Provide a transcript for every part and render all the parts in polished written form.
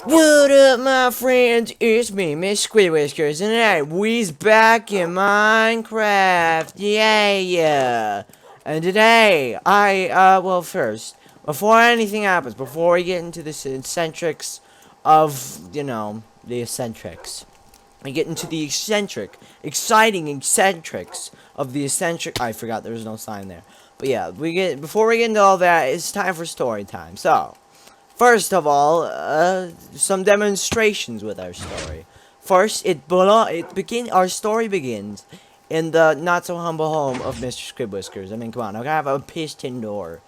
What up, my friends? It's me, Miss Whiskers, and today we's back in Minecraft. Yeah. And today, well, first, before anything happens, before we get into the eccentrics of, the eccentrics, we get into the exciting eccentrics of the eccentric. I forgot there was no sign there. But yeah, before we get into all that, it's time for story time. So, first of all, some demonstrations with our story. First, our story begins in the not so humble home of Mr. Scribwhiskers. I mean, come on, I have a piston door.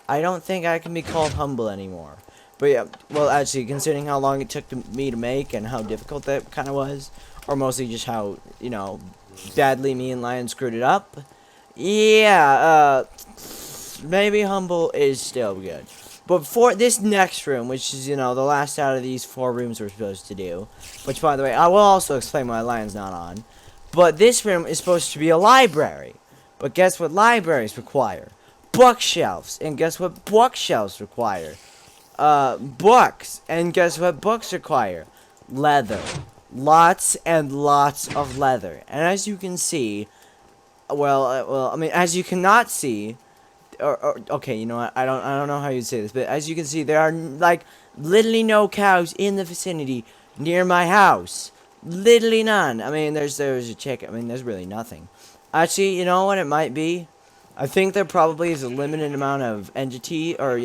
I don't think I can be called humble anymore. But yeah, well, actually, considering how long it took me to make and how difficult that kind of was, or mostly just how, badly me and Lion screwed it up, yeah, maybe humble is still good. But for this next room, which is, the last out of these 4 rooms we're supposed to do, which, by the way, I will also explain why Lion's not on, but this room is supposed to be a library. But guess what libraries require? Bookshelves. And guess what bookshelves require? Books. And guess what books require? Leather. Lots and lots of leather. And as you can see, as you cannot see, okay, you know what? I don't know how you'd say this, but as you can see, there are like literally no cows in the vicinity near my house. Literally none. I mean, there's a chicken. I mean, there's really nothing. Actually, you know what it might be? I think there probably is a limited amount of entity, or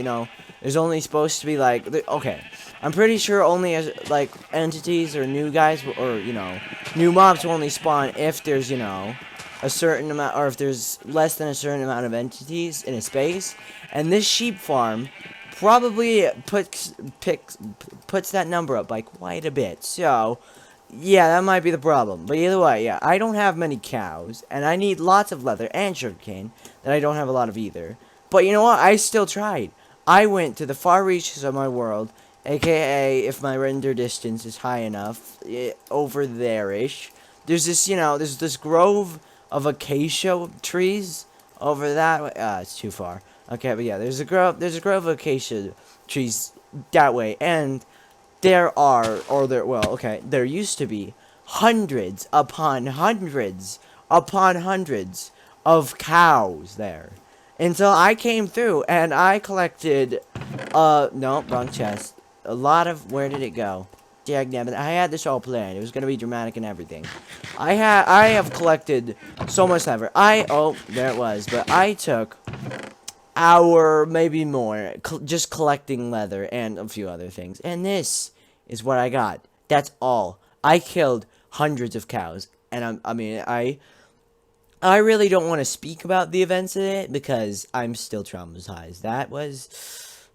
there's only supposed to be like, okay, I'm pretty sure only as like entities or new guys or new mobs will only spawn if there's a certain amount, or if there's less than a certain amount of entities in a space. And this sheep farm probably puts that number up by quite a bit. So yeah, that might be the problem. But either way, yeah, I don't have many cows, and I need lots of leather and sugarcane that I don't have a lot of either. But you know what? I still tried. I went to the far reaches of my world, aka if my render distance is high enough, over there-ish. There's this grove of acacia trees over that way. It's too far. Okay, but yeah, there's a grove of acacia trees that way, and there used to be hundreds upon hundreds upon hundreds of cows there. Until I came through and I collected, no, wrong chest. A lot of, where did it go? Dagnabbit, I had this all planned. It was gonna be dramatic and everything. I have collected so much leather. Oh, there it was. But I took hour, maybe more, just collecting leather and a few other things. And this is what I got. That's all. I killed hundreds of cows, and I really don't want to speak about the events of it because I'm still traumatized. That was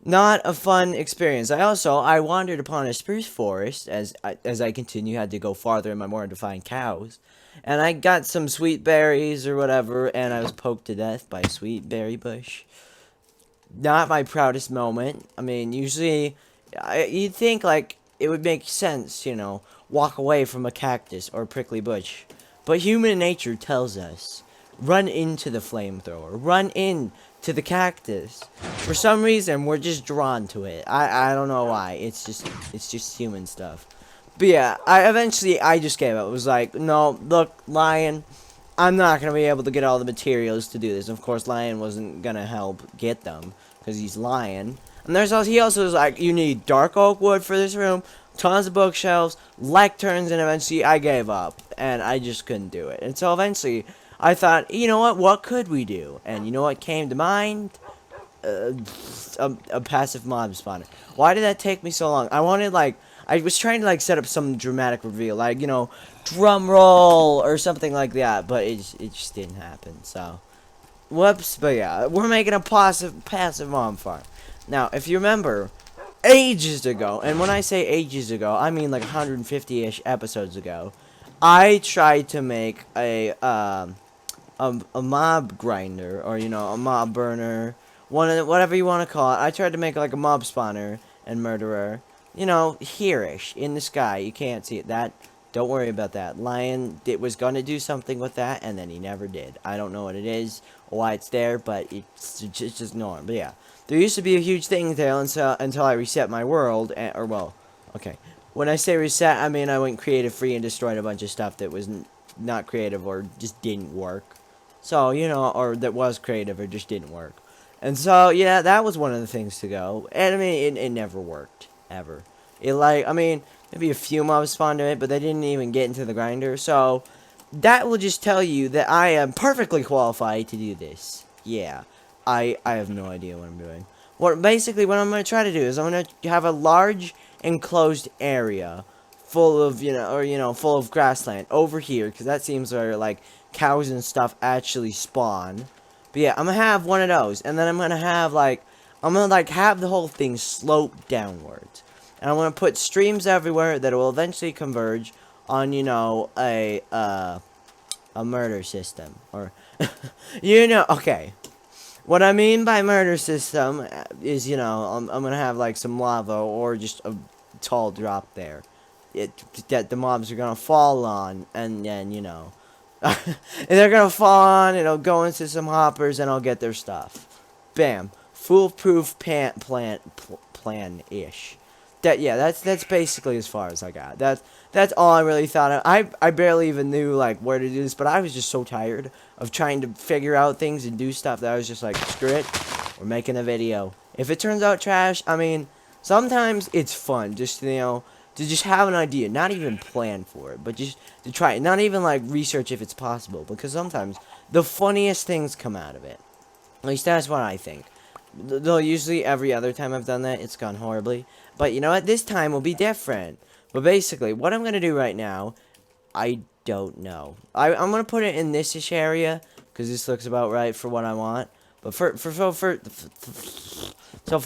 not a fun experience. I wandered upon a spruce forest as I continued, had to go farther in my morning to find cows. And I got some sweet berries or whatever, and I was poked to death by a sweet berry bush. Not my proudest moment. I mean, usually, you'd think, like, it would make sense, walk away from a cactus or prickly bush. But human nature tells us, run into the flamethrower, run into the cactus. For some reason, we're just drawn to it. I don't know why. It's just human stuff. But yeah, I just gave up. It was like, no, look, Lion, I'm not going to be able to get all the materials to do this. Of course, Lion wasn't going to help get them, because he's Lion. And he also was like, you need dark oak wood for this room, tons of bookshelves, lecterns, and eventually I gave up. And I just couldn't do it. And so eventually, I thought, you know what could we do? And you know what came to mind? A passive mob spawner. Why did that take me so long? I was trying to, set up some dramatic reveal, drum roll or something like that, but it just didn't happen, so. Whoops, but yeah, we're making a passive mob farm. Now, if you remember, ages ago, and when I say ages ago, I mean like 150-ish episodes ago, I tried to make a mob grinder, or, a mob burner, whatever you want to call it. I tried to make like a mob spawner and murderer, here-ish, in the sky. You can't see it. Don't worry about that. Lion was gonna do something with that, and then he never did. I don't know what it is, or why it's there, but it's just norm. But yeah, there used to be a huge thing there until I reset my world, Okay. When I say reset, I mean I went creative free and destroyed a bunch of stuff that was not creative or just didn't work. So, you know, or that was creative or just didn't work. And so, yeah, that was one of the things to go. And I mean, it never worked. Ever. It, like, I mean, maybe a few mobs spawned to it, but they didn't even get into the grinder. So, that will just tell you that I am perfectly qualified to do this. Yeah. I have no idea what I'm doing. Basically, what I'm going to try to do is I'm going to have a large enclosed area full of, full of grassland over here, because that seems where, like, cows and stuff actually spawn. But yeah, I'm gonna have one of those, and then I'm gonna have, like, have the whole thing slope downwards. And I'm gonna put streams everywhere that will eventually converge on, a murder system. Or, okay. What I mean by murder system is, I'm gonna have, like, some lava or just a tall drop there. That the mobs are gonna fall on, and then, and they're gonna fall on, it'll go into some hoppers, and I'll get their stuff. Bam. Foolproof plan-ish. That's basically as far as I got. That's all I really thought of. I barely even knew, like, where to do this, but I was just so tired of trying to figure out things and do stuff that I was just like, screw it, we're making a video. If it turns out trash, I mean, sometimes it's fun, just, to just have an idea, not even plan for it, but just to try it, not even, like, research if it's possible, because sometimes the funniest things come out of it. At least that's what I think. Though usually every other time I've done that, it's gone horribly. But you know what? This time will be different. But basically, what I'm going to do right now, I don't know. I'm going to put it in this-ish area, because this looks about right for what I want. But for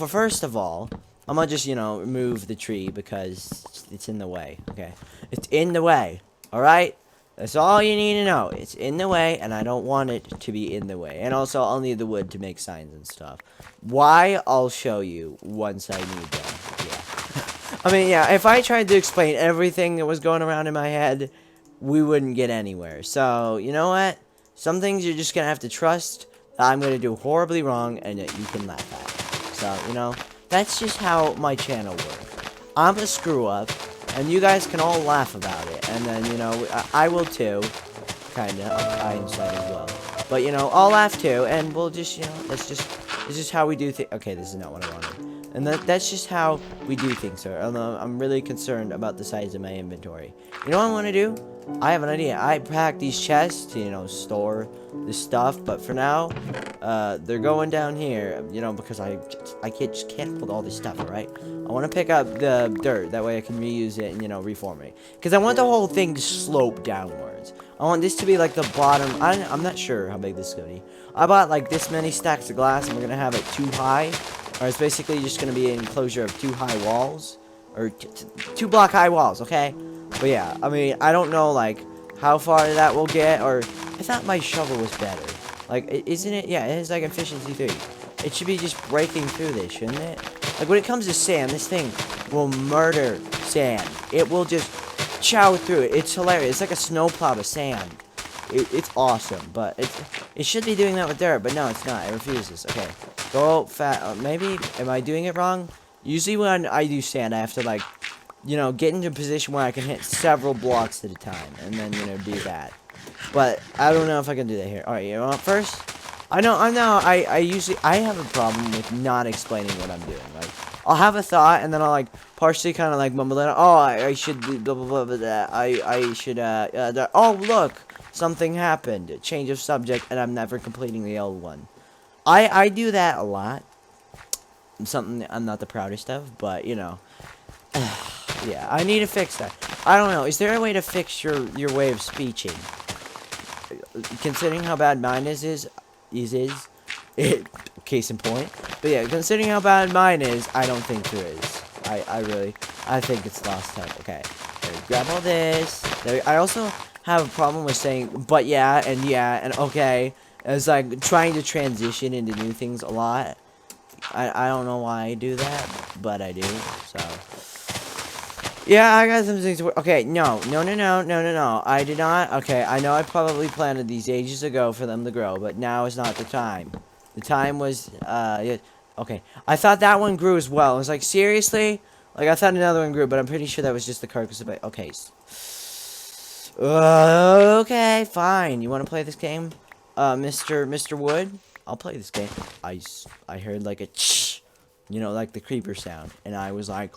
first of all, I'm going to just, remove the tree, because it's in the way, okay? It's in the way, alright? That's all you need to know. It's in the way, and I don't want it to be in the way. And also, I'll need the wood to make signs and stuff. Why? I'll show you once I need them. Yeah. I mean, yeah, if I tried to explain everything that was going around in my head, we wouldn't get anywhere. So, you know what? Some things you're just going to have to trust that I'm going to do horribly wrong and that you can laugh at. So, that's just how my channel works. I'm a screw-up. And you guys can all laugh about it. And then, I will too. Kinda. I inside as well. But, I'll laugh too. And we'll just, it's just how we do things. Okay, this is not what I wanted. And that's just how we do things, sir. I'm really concerned about the size of my inventory. You know what I want to do? I have an idea. I pack these chests to, store the stuff. But for now, they're going down here, because I just can't hold all this stuff, alright? I want to pick up the dirt. That way I can reuse it and, reform it. Because I want the whole thing to slope downwards. I want this to be like the bottom. I'm not sure how big this is going to be. I bought like this many stacks of glass, and we're going to have it too high. Or it's basically just going to be an enclosure of 2 high walls. Or 2 block high walls, okay? But yeah, I mean, I don't know, like, how far that will get. Or, I thought my shovel was better. Like, isn't it? Yeah, it has like efficiency 3. It should be just breaking through this, shouldn't it? Like, when it comes to sand, this thing will murder sand. It will just chow through it. It's hilarious. It's like a snowplow to sand. It's awesome, but it should be doing that with dirt, but no, it's not. It refuses. Okay, go maybe, am I doing it wrong? Usually when I do sand, I have to, like, get into a position where I can hit several blocks at a time, and then, do that. But I don't know if I can do that here. Alright, first, I have a problem with not explaining what I'm doing. Like, I'll have a thought, and then I'll, like, partially kind of, like, mumble it. Oh, I should do blah, blah, blah, blah, blah. I should, oh, look, something happened. Change of subject, and I'm never completing the old one. I do that a lot. Something I'm not the proudest of, but, yeah, I need to fix that. I don't know. Is there a way to fix your way of speeching? Considering how bad mine is, case in point. But yeah, considering how bad mine is, I don't think there is. I think it's lost time. Okay, grab all this. I also have a problem with saying, but yeah, and okay. It's like trying to transition into new things a lot. I don't know why I do that, but I do, so. Yeah, I got some things to... Okay, no. I did not... Okay, I know I probably planted these ages ago for them to grow, but now is not the time. The time was, okay. I thought that one grew as well. I was like, seriously? Like, I thought another one grew, but I'm pretty sure that was just the carcass of it. Okay. Okay, fine. You want to play this game? Mr. Wood? I'll play this game. I heard like a like the creeper sound. And I was like,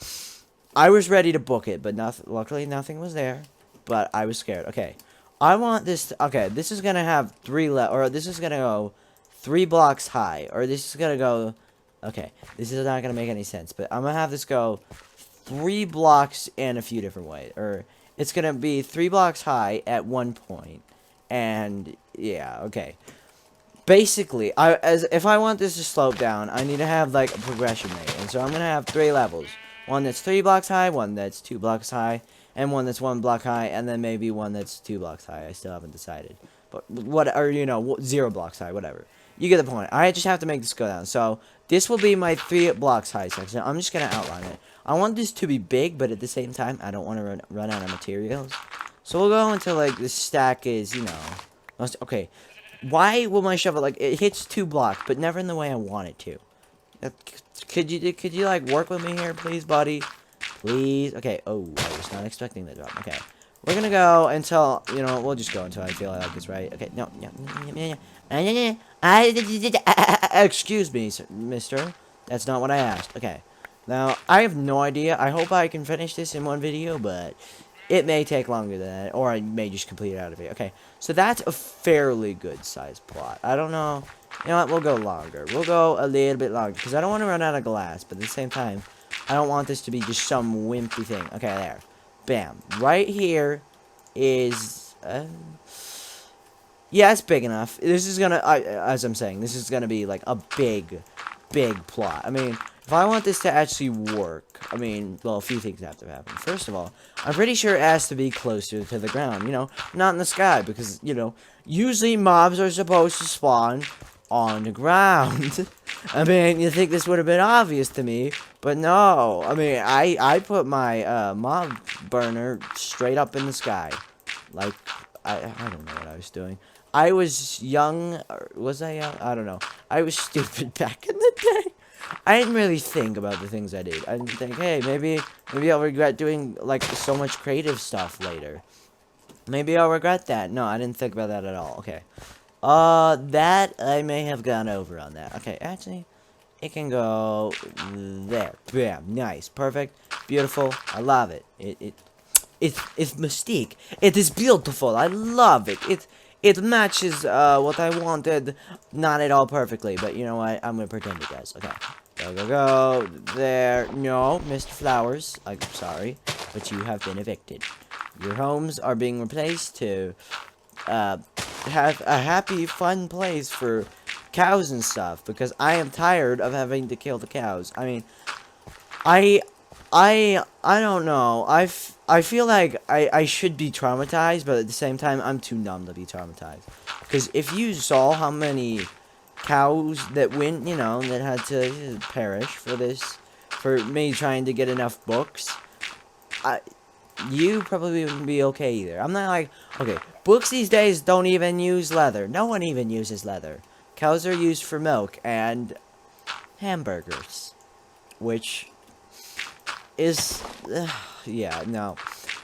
I was ready to book it, but luckily nothing was there. But I was scared. Okay. I want this, okay, this is gonna have or this is gonna go 3 blocks high. Or this is gonna go, okay, this is not gonna make any sense. But I'm gonna have this go 3 blocks in a few different ways. Or it's gonna be 3 blocks high at one point. And yeah, okay. Basically, if I want this to slope down, I need to have like a progression rate. And so I'm gonna have 3 levels. One that's 3 blocks high, one that's 2 blocks high, and one that's 1 block high, and then maybe one that's 2 blocks high. I still haven't decided. But what, or 0 blocks high, whatever. You get the point. I just have to make this go down. So this will be my 3 blocks high section. I'm just gonna outline it. I want this to be big, but at the same time, I don't want to run out of materials. So we'll go until like the stack is, okay. Why will my shovel, like, it hits 2 blocks, but never in the way I want it to? Could you like work with me here, please, buddy? Please. Okay. Oh, I was not expecting that drop. Okay. We're gonna go until, we'll just go until I feel like it's right. Okay. No. Excuse me, mister. That's not what I asked. Okay. Now, I have no idea. I hope I can finish this in one video, but it may take longer than that, or I may just complete it out of it. Okay, so that's a fairly good sized plot. I don't know. You know what? We'll go longer. We'll go a little bit longer, because I don't want to run out of glass, but at the same time, I don't want this to be just some wimpy thing. Okay, there. Bam. Right here is... yeah, it's big enough. This is gonna... as I'm saying, this is gonna be, like, a big plot. I mean... If I want this to actually work, I mean, well, a few things have to happen. First of all, I'm pretty sure it has to be closer to the ground, not in the sky, because, usually mobs are supposed to spawn on the ground. I mean, you think this would have been obvious to me, but no. I mean, I put my mob burner straight up in the sky. Like, I don't know what I was doing. I was young, or was I young? I don't know. I was stupid back in the day. I didn't really think about the things I did. I didn't think, hey, maybe I'll regret doing, like, so much creative stuff later. Maybe I'll regret that. No, I didn't think about that at all. Okay. That, I may have gone over on that. Okay, actually, it can go there. Bam. Nice. Perfect. Beautiful. I love it. It's mystique. It is beautiful. I love it. It matches what I wanted, not at all perfectly, but you know what? I'm gonna pretend it does. Okay, go there. No, Mr. Flowers, I'm sorry, but you have been evicted. Your homes are being replaced to have a happy, fun place for cows and stuff. Because I am tired of having to kill the cows. I mean, I don't know. I feel like I should be traumatized, but at the same time, I'm too numb to be traumatized. Because if you saw how many cows that went, that had to perish for me trying to get enough books, you probably wouldn't be okay either. I'm not like, okay, books these days don't even use leather. No one even uses leather. Cows are used for milk and hamburgers, which is, yeah, no,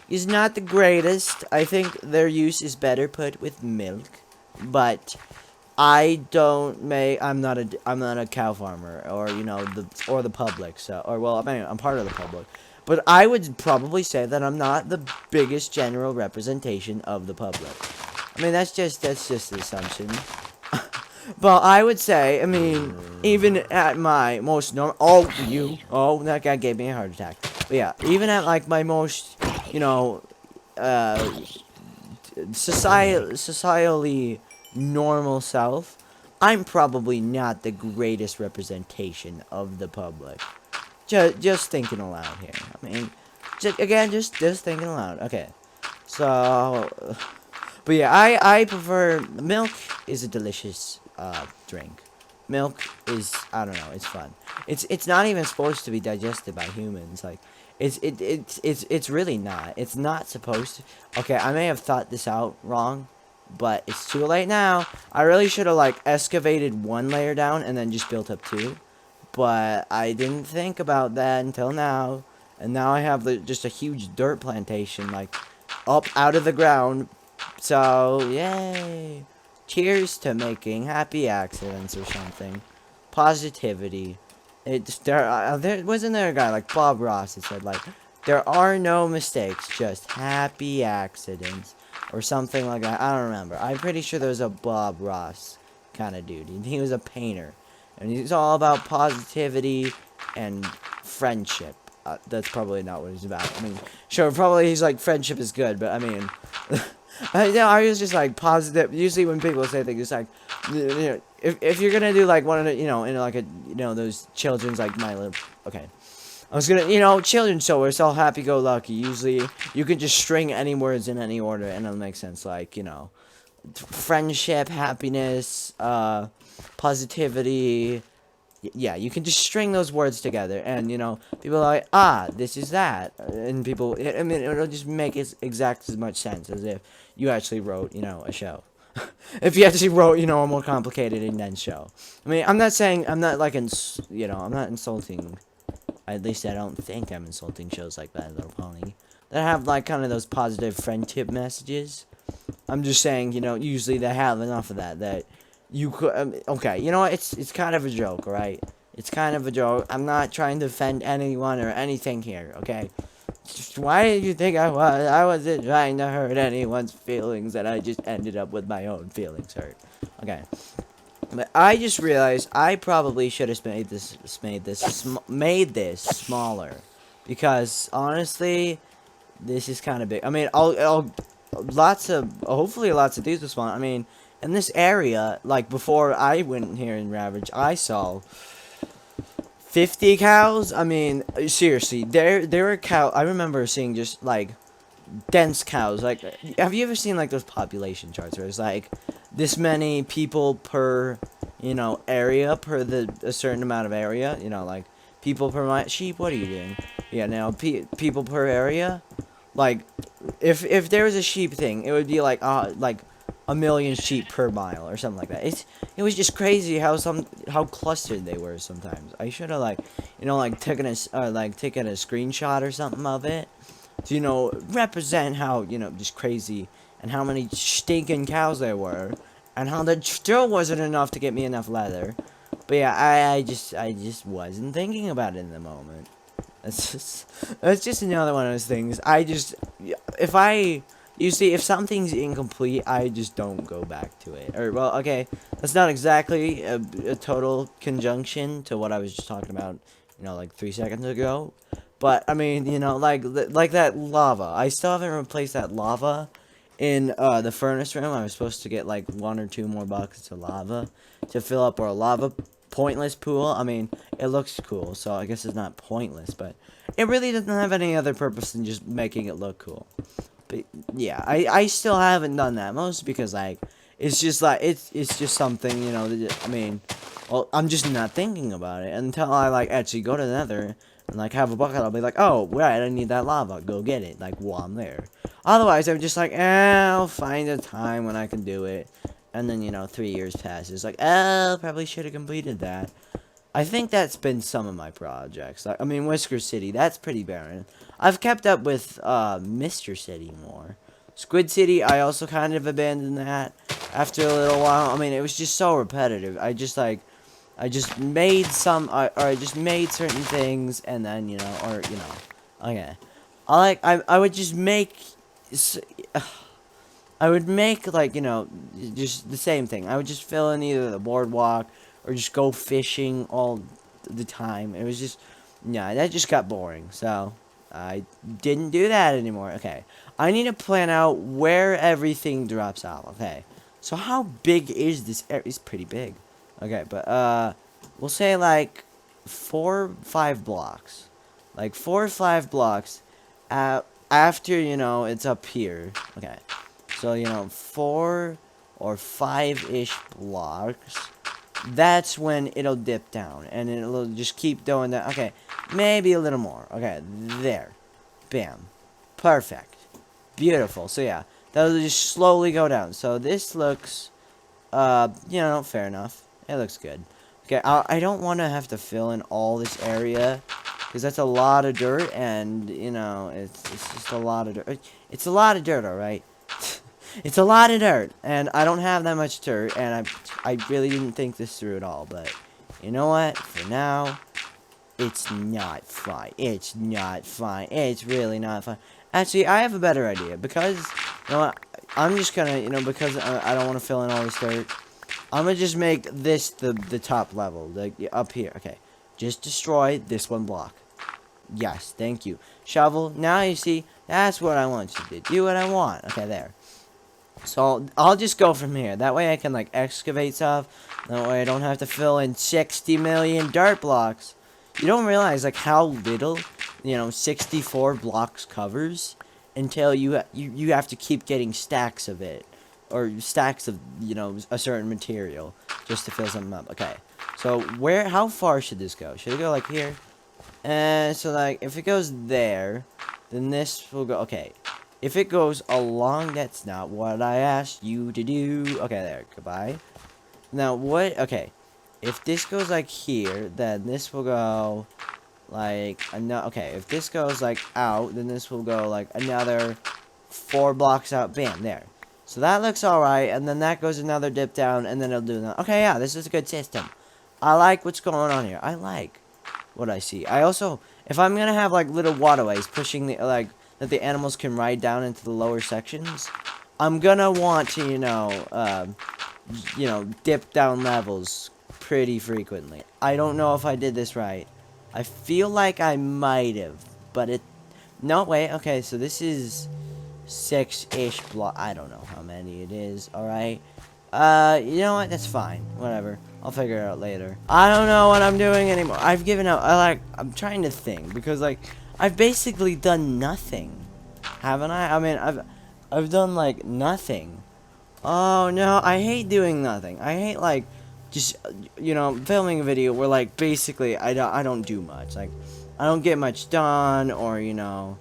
is not the greatest. I think their use is better put with milk, but I'm not a cow farmer, or the public. So, I'm part of the public, but I would probably say that I'm not the biggest general representation of the public. I mean, that's just an assumption. But I would say, I mean, even at my most normal... Oh, that guy gave me a heart attack. But yeah, even at, like, my most, socially normal self, I'm probably not the greatest representation of the public. Just thinking aloud here. I mean, just thinking aloud. Okay. So... But yeah, I prefer... Milk is a delicious drink. Milk is, I don't know, it's fun. It's not even supposed to be digested by humans. Like, it's really not. It's not supposed to. Okay, I may have thought this out wrong, but it's too late now. I really should have, like, excavated 1 layer down and then just built up 2. But I didn't think about that until now. And now I have just a huge dirt plantation, like, up out of the ground. So, yay. Cheers to making happy accidents or something. Positivity. There wasn't there a guy like Bob Ross that said, like, there are no mistakes, just happy accidents. Or something like that. I don't remember. I'm pretty sure there was a Bob Ross kind of dude. He was a painter. And he's all about positivity and friendship. That's probably not what he's about. I mean, sure, probably he's like, friendship is good, but I mean, I was just like positive. Usually when people say things, it's like, if you're gonna do like one of the, in like a, those children's like My Little, okay. I was gonna, children's show where it's all happy-go-lucky. Usually, you can just string any words in any order, and it'll make sense. Like, friendship, happiness, positivity. Yeah, you can just string those words together, and, people are like, this is that. And people, I mean, it'll just make exact as much sense as if you actually wrote, a show. If you actually wrote, a more complicated indent show. I mean, I'm not saying, I'm not, like, I'm not insulting. At least I don't think I'm insulting shows like My Little Pony that have like kind of those positive friendship messages. I'm just saying, usually they have enough of that you could. Okay, you know what? It's kind of a joke, alright? It's kind of a joke. I'm not trying to offend anyone or anything here, okay? Just, why did you think I was? I wasn't trying to hurt anyone's feelings, and I just ended up with my own feelings hurt. Okay. But I just realized I probably should have made this smaller, because honestly, this is kind of big. I mean, hopefully lots of these will spawn. I mean, in this area, like before I went here in Ravage, I saw 50 cows. I mean, seriously, there were cows. I remember seeing just like dense cows. Like, have you ever seen like those population charts where it's like this many people per area, per a certain amount of area, like people per sheep? What are you doing? Yeah, now people per area. Like, if there was a sheep thing, it would be like a million sheep per mile or something like that. It was just crazy how clustered they were sometimes. I should have taken a screenshot or something of it to represent how just crazy and how many stinking cows there were, and how that still wasn't enough to get me enough leather. But yeah, I just wasn't thinking about it in the moment. That's just another one of those things. If something's incomplete, I just don't go back to it. Or, well, okay, that's not exactly a total conjunction to what I was just talking about, like 3 seconds ago. But, I mean, like that lava. I still haven't replaced that lava in the furnace room. I was supposed to get, like, 1 or 2 more buckets of lava to fill up our lava pointless pool. I mean, it looks cool, so I guess it's not pointless, but it really doesn't have any other purpose than just making it look cool. But yeah, I still haven't done that, mostly because like it's just something, I mean, well, I'm just not thinking about it until I like actually go to the Nether and like have a bucket. I'll be like, oh right, I need that lava, go get it, like while I'm there. Otherwise, I'm just like, I'll find a time when I can do it. And then, 3 years passes. Like, probably should have completed that. I think that's been some of my projects. I mean, Whiskers City, that's pretty barren. I've kept up with, Mr. City more. Squid City, I also kind of abandoned that after a little while. I mean, it was just so repetitive. I just made I just made certain things, and then, okay. I would just make... I would make, like, just the same thing. I would just fill in either the boardwalk or just go fishing all the time. It was just, yeah, that just got boring. So, I didn't do that anymore. Okay, I need to plan out where everything drops out. Okay, so how big is this area? It's pretty big. Okay, but, we'll say, like, 4 or 5 blocks. Like, 4 or 5 blocks after, it's up here. Okay. So, 4 or 5-ish blocks, that's when it'll dip down, and it'll just keep doing that. Okay, maybe a little more. Okay, there. Bam. Perfect. Beautiful. So, yeah, that'll just slowly go down. So, this looks, fair enough. It looks good. Okay, I don't want to have to fill in all this area because that's a lot of dirt, and you know, it's just a lot of dirt. It's a lot of dirt, all right. It's a lot of dirt, and I don't have that much dirt, and I really didn't think this through at all. But you know what? For now, it's not fine. It's not fine. It's really not fine. Actually, I have a better idea, because you know what? I'm just gonna, you know, because I don't want to fill in all this dirt. I'm gonna just make this the top level, like up here. Okay, just destroy this one block. Yes, thank you. Shovel. Now you see, that's what I want you to do. What I want. Okay, there. So I'll just go from here. That way I can like excavate stuff. That way I don't have to fill in 60 million dirt blocks. You don't realize like how little, you know, 64 blocks covers until you have to keep getting stacks of it, or stacks of, you know, a certain material just to fill something up. Okay. So how far should this go? Should it go like here? And so like if it goes there, then this will go. Okay. If it goes along, that's not what I asked you to do. Okay, there. Goodbye. Now, what? Okay. If this goes like here, then this will go like another. Okay, if this goes like out, then this will go like another 4 blocks out. Bam, there. So that looks alright, and then that goes another dip down, and then it'll do that. Okay, yeah, this is a good system. I like what's going on here. I like what I see. I also, if I'm gonna have like little waterways pushing the like that the animals can ride down into the lower sections, I'm gonna want to, you know, dip down levels pretty frequently. I don't know if I did this right. I feel like I might have, but it. No, wait. Okay, so this is 6-ish block. I don't know how many it is. All right. You know what? That's fine. Whatever. I'll figure it out later. I don't know what I'm doing anymore. I've given up. I'm trying to think, because like I've basically done nothing, haven't I? I mean, I've done like nothing. Oh no, I hate doing nothing. I hate like just, you know, filming a video where like basically I don't do much. Like I don't get much done, or you know,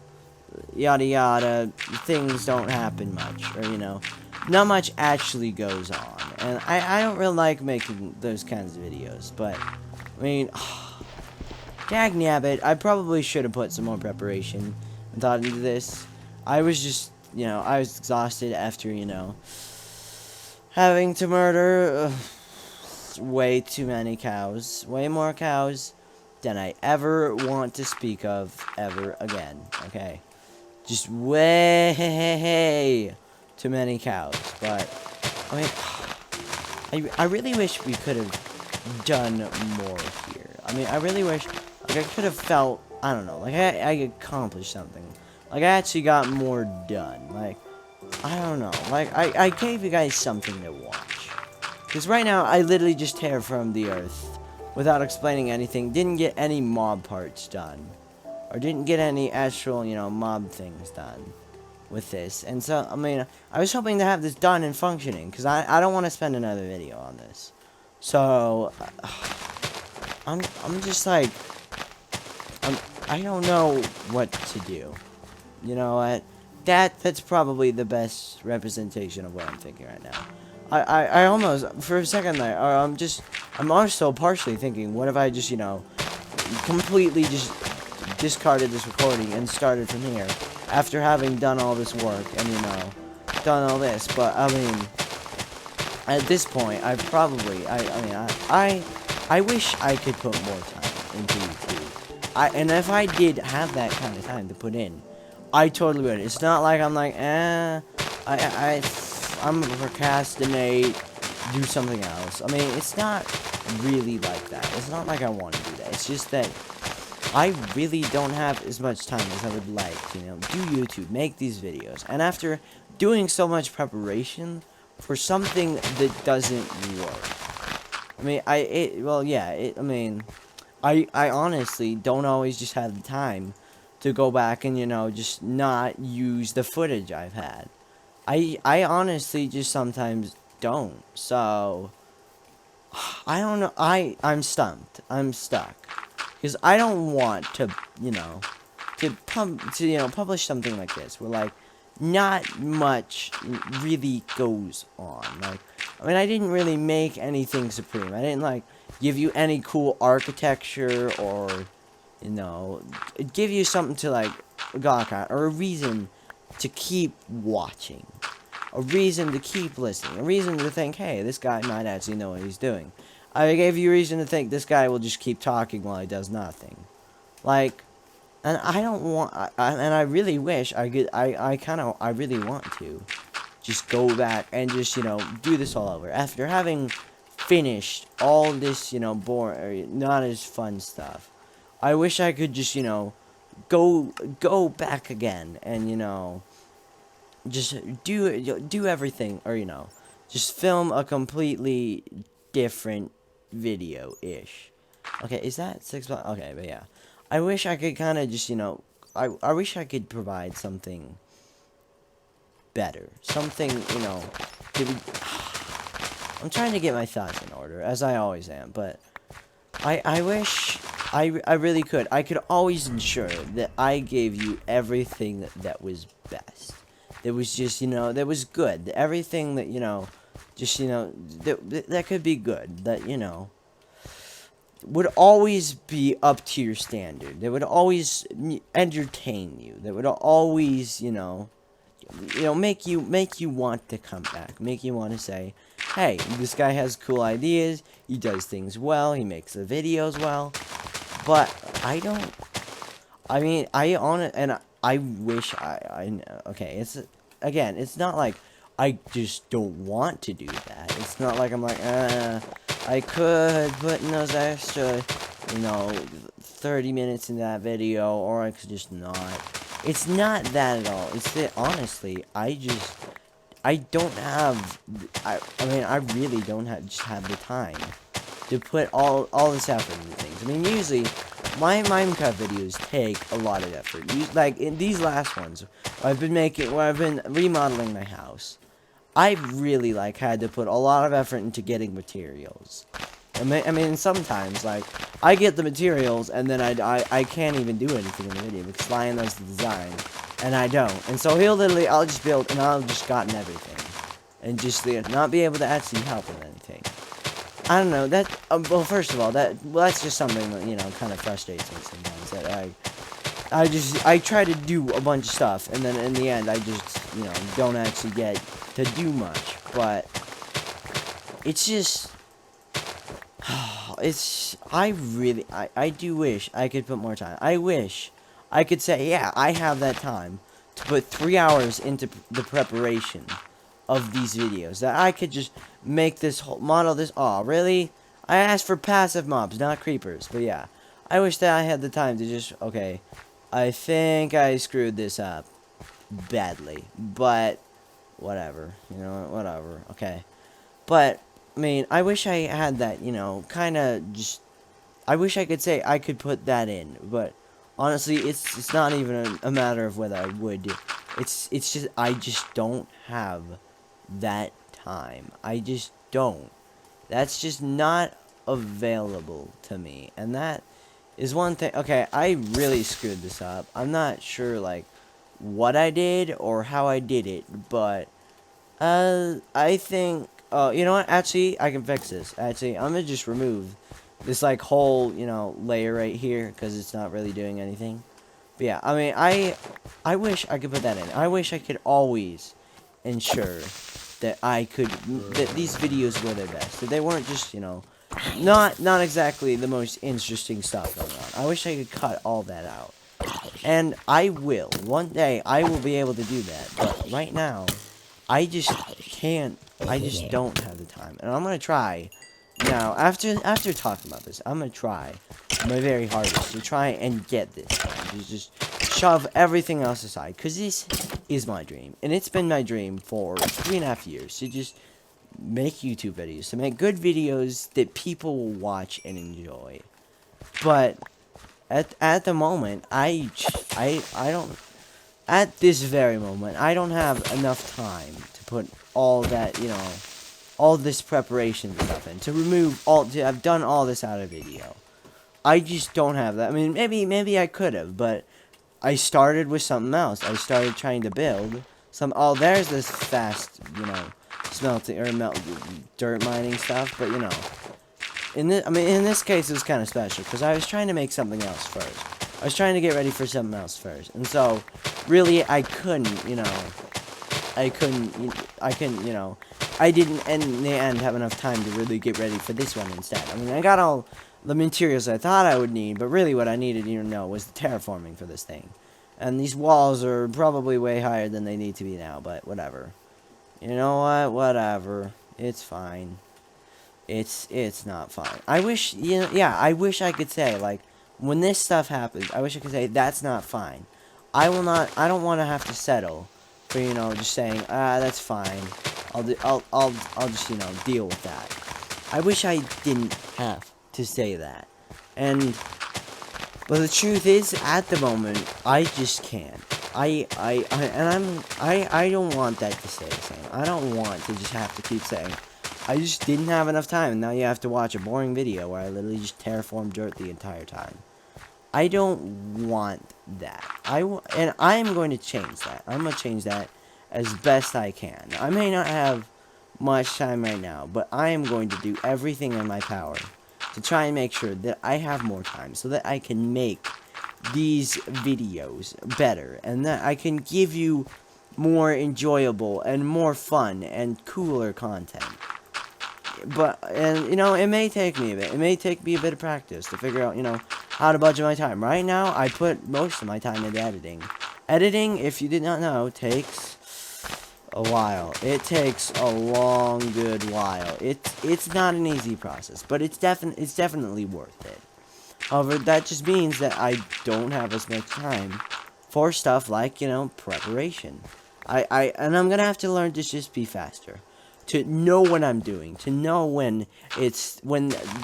yada yada. Things don't happen much, or you know, not much actually goes on. And I don't really like making those kinds of videos. But I mean, dag nabbit, I probably should have put some more preparation and thought into this. I was just, you know, I was exhausted after, you know, having to murder way too many cows. Way more cows than I ever want to speak of ever again. Okay? Just way too many cows. But, I mean, I really wish we could have done more here. I mean, I really wish, like, I could have felt, I don't know, like, I accomplished something. Like, I actually got more done. Like, I don't know. Like, I gave you guys something to watch. Because right now, I literally just terraformed the earth without explaining anything. Didn't get any mob parts done. Or didn't get any actual, you know, mob things done with this. And so, I mean, I was hoping to have this done and functioning. Because I don't want to spend another video on this. So, I'm just like, I don't know what to do. You know what? That's probably the best representation of what I'm thinking right now. I almost, for a second there, I'm also partially thinking, what if I just, you know, completely just discarded this recording and started from here, after having done all this work and, you know, done all this. But, I mean, at this point, I wish I could put more time into YouTube. And if I did have that kind of time to put in, I totally would. It's not like I'm like, I'm gonna procrastinate, do something else. I mean, it's not really like that. It's not like I want to do that. It's just that I really don't have as much time as I would like to, you know, do YouTube, make these videos. And after doing so much preparation for something that doesn't work, I mean, I honestly don't always just have the time to go back and, you know, just not use the footage I've had. I honestly just sometimes don't. So, I don't know. I'm stumped. I'm stuck. Because I don't want to, you know, publish something like this, where, like, not much really goes on. Like, I mean, I didn't really make anything supreme. I didn't, like, give you any cool architecture or, you know, give you something to, like, gawk at, or a reason to keep watching. A reason to keep listening. A reason to think, hey, this guy might actually know what he's doing. I gave you a reason to think this guy will just keep talking while he does nothing. Like, and I don't want, and I really wish I could, I really want to just go back and just, you know, do this all over. After having finished all this, you know, boring, not as fun stuff, I wish I could just, you know, go back again and, you know, just do everything, or, you know, just film a completely different video-ish. Okay, is that 6 bucks? Okay, but yeah. I wish I could kind of just, you know, I wish I could provide something better. Something, you know, I'm trying to get my thoughts in order, as I always am, but I wish I really could. I could always ensure that I gave you everything that was best. That was just, you know, that was good. Everything that, you know, just, you know, that could be good. That, you know, would always be up to your standard. That would always entertain you. That would always, you know, make you want to come back. Make you want to say, hey, this guy has cool ideas. He does things well. He makes the videos well. But I don't. I mean, I wish okay, it's not like I just don't want to do that. It's not like I'm like, I could put in those extra, you know, 30 minutes in that video, or I could just not. It's not that at all. It's that, honestly, I don't have, I mean, I really don't have the time to put all this effort into things. I mean, usually, my Minecraft videos take a lot of effort. Like, in these last ones, where I've been remodeling my house, I've really, like, had to put a lot of effort into getting materials. I mean, sometimes, like, I get the materials, and then I can't even do anything in the video, because Lion does the design, and I don't. And so I'll just build, and I'll just gotten everything. And just not be able to actually help with anything. I don't know, well, first of all, that's just something that, you know, kind of frustrates me sometimes, that I try to do a bunch of stuff, and then in the end, I just, you know, don't actually get to do much, but it's just, I do wish I could put more time. I wish I could say, yeah, I have that time to put 3 hours into the preparation of these videos, that I could just make this whole model this. Oh, really? I asked for passive mobs, not creepers. But yeah, I wish that I had the time to just, okay, I think I screwed this up badly, but whatever, you know, whatever. Okay, but I mean, I wish I had that, you know, kind of just, I wish I could say I could put that in, but honestly, it's not even a matter of whether I would. It's just, I just don't have that time. I just don't. That's just not available to me. And that is one thing. Okay, I really screwed this up. I'm not sure, like, what I did or how I did it, but I think, you know what? Actually, I can fix this. Actually, I'm gonna just remove this, like, whole, you know, layer right here, because it's not really doing anything. But yeah, I mean, I wish I could put that in. I wish I could always ensure that that these videos were their best. That they weren't just, you know, not exactly the most interesting stuff going on. I wish I could cut all that out. And I will. One day, I will be able to do that. But right now, I just can't. I just don't have the time. And I'm gonna try. Now, after talking about this, I'm gonna try my very hardest to try and get this done. Just shove everything else aside, because this is my dream, and it's been my dream for 3.5 years to just make YouTube videos, to make good videos that people will watch and enjoy. But at the moment, I don't. At this very moment, I don't have enough time to put all that, you know, all this preparation stuff in, to remove I've done all this out of video. I just don't have that. I mean, maybe I could have, but I started with something else. I started trying to build oh, there's this fast, you know, smelting, or dirt mining stuff, but, you know, in this case, it was kind of special, because I was trying to make something else first. I was trying to get ready for something else first. And so, really, I couldn't, I couldn't, I didn't, in the end, have enough time to really get ready for this one instead. I mean, I got all the materials I thought I would need, but really what I needed, was the terraforming for this thing. And these walls are probably way higher than they need to be now, but whatever. You know what? Whatever. It's fine. It's not fine. I wish, I wish I could say, like, when this stuff happens, I wish I could say, that's not fine. I don't want to have to settle for, just saying, that's fine. I'll just, deal with that. I wish I didn't have to say that. But the truth is, at the moment, I just can't. I don't want that to stay the same. I don't want to just have to keep saying, I just didn't have enough time, and now you have to watch a boring video where I literally just terraform dirt the entire time. I don't want that. And I'm going to change that. I'm going to change that as best I can. I may not have much time right now, but I am going to do everything in my power to try and make sure that I have more time so that I can make these videos better and that I can give you more enjoyable and more fun and cooler content. But, it may take me a bit. It may take me a bit of practice to figure out, how to budget my time. Right now, I put most of my time into editing. Editing, if you did not know, takes a while. It takes a long, good while. It's not an easy process, but it's definitely worth it. However, that just means that I don't have as much time for stuff like, preparation. And I'm gonna have to learn to just be faster. To know what I'm doing, to know when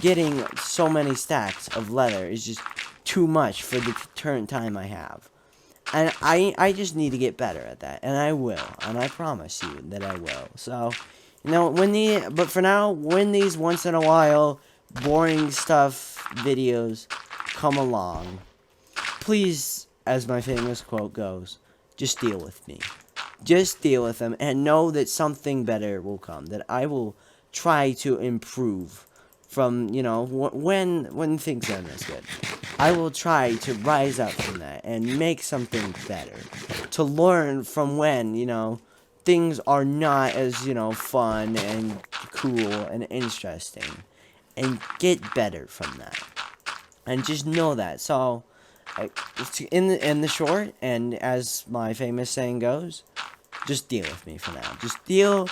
getting so many stacks of leather is just too much for the current time I have. And I just need to get better at that, and I will, and I promise you that I will. So, but for now, when these once in a while boring stuff videos come along, please, as my famous quote goes, just deal with me. Just deal with them and know that something better will come. That I will try to improve from, when things aren't as good. I will try to rise up from that and make something better. To learn from when, things are not as, fun and cool and interesting. And get better from that. And just know that. So, in the short, and as my famous saying goes, just deal with me for now. Just deal.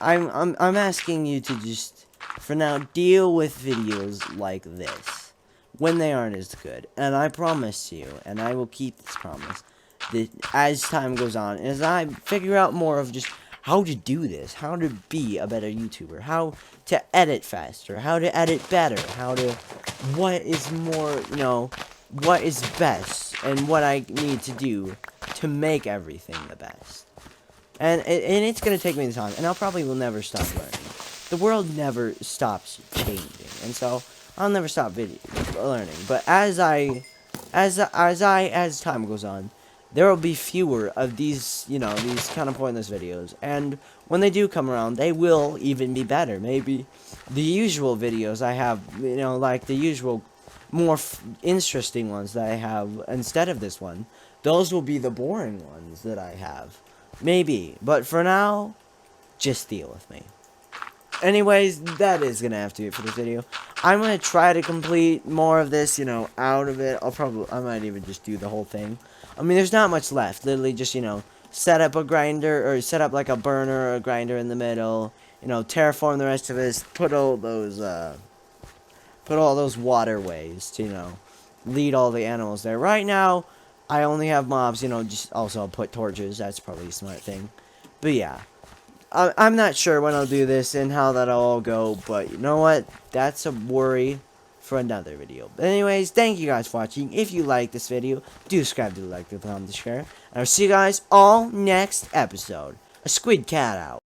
I'm asking you to just, for now, deal with videos like this when they aren't as good. And I promise you, and I will keep this promise, that as time goes on, as I figure out more of just how to do this, how to be a better YouTuber, how to edit faster, how to edit better, what is more, what is best, and what I need to do to make everything the best. And it's going to take me the time, and I'll probably will never stop learning. The world never stops changing, and so I'll never stop learning. But as time goes on, there will be fewer of these, these kind of pointless videos. And when they do come around, they will even be better. Maybe the usual videos I have, like the usual more interesting ones that I have instead of this one, those will be the boring ones that I have. Maybe. But for now, just deal with me. Anyways, that is gonna have to be it for this video. I'm gonna try to complete more of this, out of it. I might even just do the whole thing. I mean, there's not much left. Literally just, set up a grinder, or set up like a burner or a grinder in the middle. Terraform the rest of this. Put all those waterways to, lead all the animals there. Right now, I only have mobs, just also put torches. That's probably a smart thing. But yeah. I'm not sure when I'll do this and how that'll all go, but you know what? That's a worry for another video. But anyways, thank you guys for watching. If you like this video, do subscribe, do like, do comment, share. And I'll see you guys all next episode. A Squid Cat out.